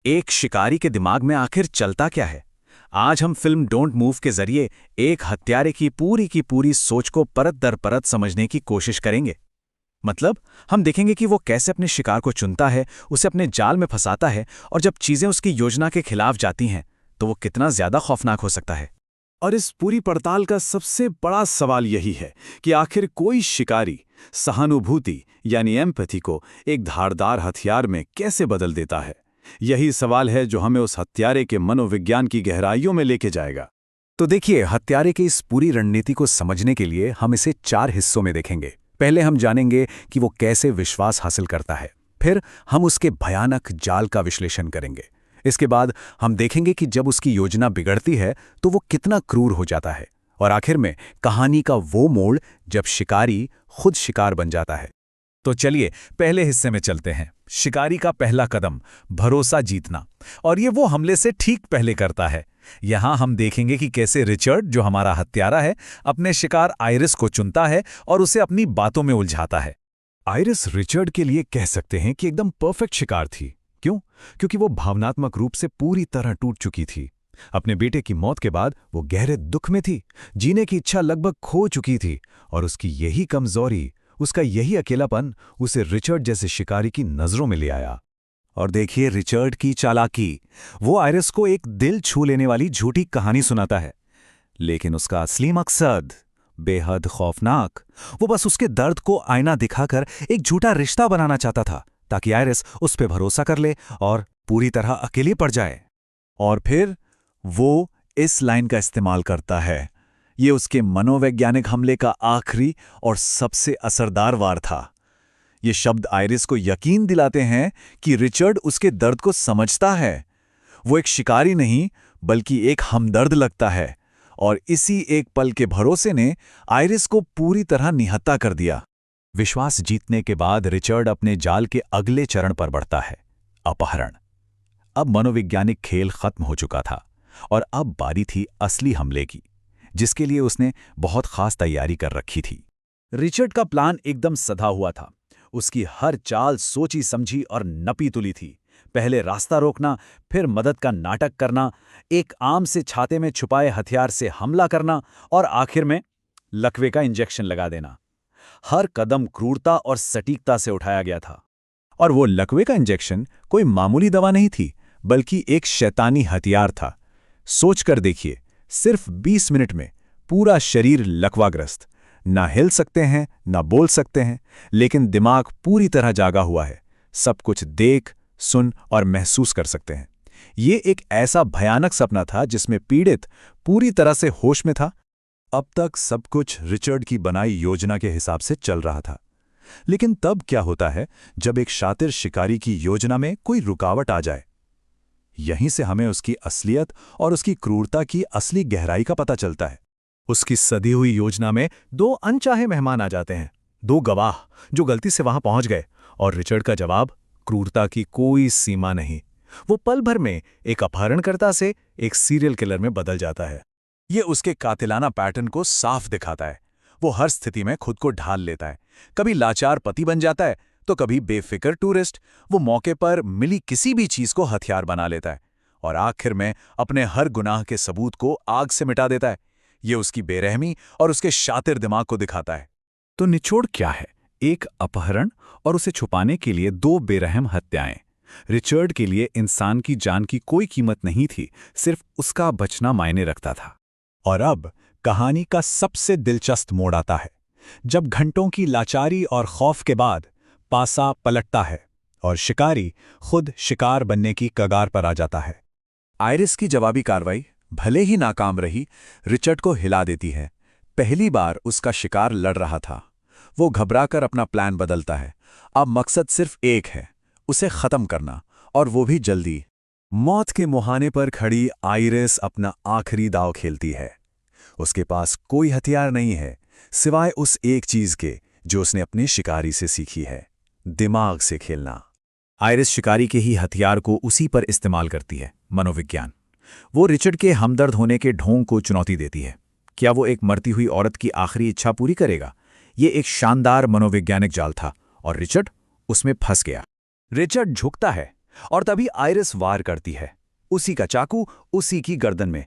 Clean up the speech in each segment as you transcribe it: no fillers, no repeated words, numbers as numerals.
एक शिकारी के दिमाग में आखिर चलता क्या है? आज हम फिल्म डोंट मूव के जरिए एक हत्यारे की पूरी सोच को परत दर परत समझने की कोशिश करेंगे। मतलब हम देखेंगे कि वो कैसे अपने शिकार को चुनता है, उसे अपने जाल में फंसाता है, और जब चीजें उसकी योजना के खिलाफ जाती हैं तो वो कितना ज्यादा खौफनाक हो सकता है। और इस पूरी पड़ताल का सबसे बड़ा सवाल यही है कि आखिर कोई शिकारी सहानुभूति यानी एम्पैथी को एक धारदार हथियार में कैसे बदल देता है। यही सवाल है जो हमें उस हत्यारे के मनोविज्ञान की गहराइयों में लेके जाएगा। तो देखिए, हत्यारे की इस पूरी रणनीति को समझने के लिए हम इसे 4 हिस्सों में देखेंगे। पहले हम जानेंगे कि वो कैसे विश्वास हासिल करता है। फिर हम उसके भयानक जाल का विश्लेषण करेंगे। इसके बाद हम देखेंगे कि जब उसकी योजना बिगड़ती है तो वो कितना क्रूर हो जाता है। और आखिर में कहानी का वो मोड़ जब शिकारी खुद शिकार बन जाता है। तो चलिए पहले हिस्से में चलते हैं। शिकारी का पहला कदम, भरोसा जीतना। और ये वो हमले से ठीक पहले करता है। यहां हम देखेंगे कि कैसे रिचर्ड, जो हमारा हत्यारा है, अपने शिकार आइरिस को चुनता है और उसे अपनी बातों में उलझाता है। आइरिस रिचर्ड के लिए कह सकते हैं कि एकदम परफेक्ट शिकार थी। क्यों? क्योंकि वो भावनात्मक रूप से पूरी तरह टूट चुकी थी। अपने बेटे की मौत के बाद वो गहरे दुख में थी, जीने की इच्छा लगभग खो चुकी थी, और उसकी यही कमजोरी, उसका यही अकेलापन उसे रिचर्ड जैसे शिकारी की नजरों में ले आया। और देखिए रिचर्ड की चालाकी, वो आइरिस को एक दिल छू लेने वाली झूठी कहानी सुनाता है, लेकिन उसका असली मकसद बेहद खौफनाक। वो बस उसके दर्द को आईना दिखाकर एक झूठा रिश्ता बनाना चाहता था, ताकि आइरिस उस पर भरोसा कर ले और पूरी तरह अकेली पड़ जाए। और फिर वो इस लाइन का इस्तेमाल करता है। ये उसके मनोवैज्ञानिक हमले का आखिरी और सबसे असरदार वार था। ये शब्द आइरिस को यकीन दिलाते हैं कि रिचर्ड उसके दर्द को समझता है। वो एक शिकारी नहीं बल्कि एक हमदर्द लगता है, और इसी एक पल के भरोसे ने आइरिस को पूरी तरह निहत्था कर दिया। विश्वास जीतने के बाद रिचर्ड अपने जाल के अगले चरण पर बढ़ता है, अपहरण। अब मनोवैज्ञानिक खेल खत्म हो चुका था और अब बारी थी असली हमले की, जिसके लिए उसने बहुत खास तैयारी कर रखी थी। रिचर्ड का प्लान एकदम सधा हुआ था। उसकी हर चाल सोची समझी और नपी तुली थी। पहले रास्ता रोकना, फिर मदद का नाटक करना, एक आम से छाते में छुपाए हथियार से हमला करना, और आखिर में लकवे का इंजेक्शन लगा देना। हर कदम क्रूरता और सटीकता से उठाया गया था। और वो लकवे का इंजेक्शन कोई मामूली दवा नहीं थी, बल्कि एक शैतानी हथियार था। सोचकर देखिए, सिर्फ 20 मिनट में पूरा शरीर लकवाग्रस्त, ना हिल सकते हैं ना बोल सकते हैं, लेकिन दिमाग पूरी तरह जागा हुआ है। सब कुछ देख, सुन और महसूस कर सकते हैं। ये एक ऐसा भयानक सपना था जिसमें पीड़ित पूरी तरह से होश में था। अब तक सब कुछ रिचर्ड की बनाई योजना के हिसाब से चल रहा था। लेकिन तब क्या होता है जब एक शातिर शिकारी की योजना में कोई रुकावट आ जाए? यहीं से हमें उसकी असलियत और उसकी क्रूरता की असली गहराई का पता चलता है। उसकी सदी हुई योजना में 2 अनचाहे मेहमान आ जाते हैं, 2 गवाह जो गलती से वहां पहुंच गए, और रिचर्ड का जवाब क्रूरता की कोई सीमा नहीं। वो पल भर में एक अपहरणकर्ता से एक सीरियल किलर में बदल जाता है। ये उसके कातिलाना पैटर्न को साफ दिखाता है। वो हर स्थिति में खुद को ढाल लेता है। कभी लाचार पति बन जाता है तो कभी बेफिक्र टूरिस्ट। वो मौके पर मिली किसी भी चीज को हथियार बना लेता है, और आखिर में अपने हर गुनाह के सबूत को आग से मिटा देता है। ये उसकी बेरहमी और उसके शातिर दिमाग को दिखाता है। तो निचोड़ क्या है? एक अपहरण और उसे छुपाने के लिए 2 बेरहम हत्याएं। रिचर्ड के लिए इंसान की जान की कोई कीमत नहीं थी, सिर्फ उसका बचना मायने रखता था। और अब कहानी का सबसे दिलचस्प मोड़ आता है, जब घंटों की लाचारी और खौफ के बाद पासा पलटता है और शिकारी खुद शिकार बनने की कगार पर आ जाता है। आइरिस की जवाबी कार्रवाई भले ही नाकाम रही, रिचर्ड को हिला देती है। पहली बार उसका शिकार लड़ रहा था। वो घबराकर अपना प्लान बदलता है। अब मकसद सिर्फ एक है, उसे खत्म करना, और वो भी जल्दी। मौत के मुहाने पर खड़ी आइरिस अपना आखिरी दांव खेलती है। उसके पास कोई हथियार नहीं है सिवाय उस एक चीज के जो उसने अपने शिकारी से सीखी है, दिमाग से खेलना। आइरिस शिकारी के ही हथियार को उसी पर इस्तेमाल करती है, मनोविज्ञान। वो रिचर्ड के हमदर्द होने के ढोंग को चुनौती देती है। क्या वो एक मरती हुई औरत की आखिरी इच्छा पूरी करेगा? ये एक शानदार मनोवैज्ञानिक जाल था, और रिचर्ड उसमें फंस गया। रिचर्ड झुकता है, और तभी आयरिस वार करती है। उसी का चाकू उसी की गर्दन में।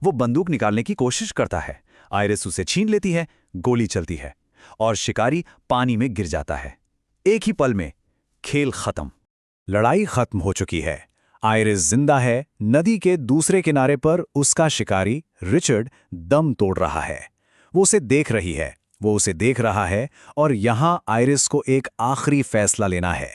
वो बंदूक निकालने की कोशिश करता है। आयरिस उसे छीन लेती है, गोली चलती है और शिकारी पानी में गिर जाता है। एक ही पल में खेल खत्म। लड़ाई खत्म हो चुकी है। आयरिस जिंदा है। नदी के दूसरे किनारे पर उसका शिकारी रिचर्ड दम तोड़ रहा है। वो उसे देख रही है, वो उसे देख रहा है और यहां आयरिस को एक आखिरी फैसला लेना है।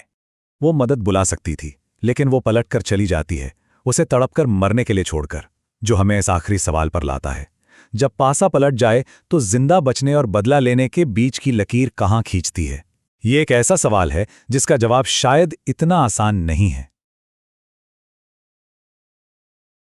वो मदद बुला सकती थी, लेकिन वो पलटकर चली जाती है, उसे तड़पकर मरने के लिए छोड़कर, जो हमें इस आखिरी सवाल पर लाता है। जब पासा पलट जाए तो जिंदा बचने और बदला लेने के बीच की लकीर कहाँ खींचती है? ये एक ऐसा सवाल है जिसका जवाब शायद इतना आसान नहीं है।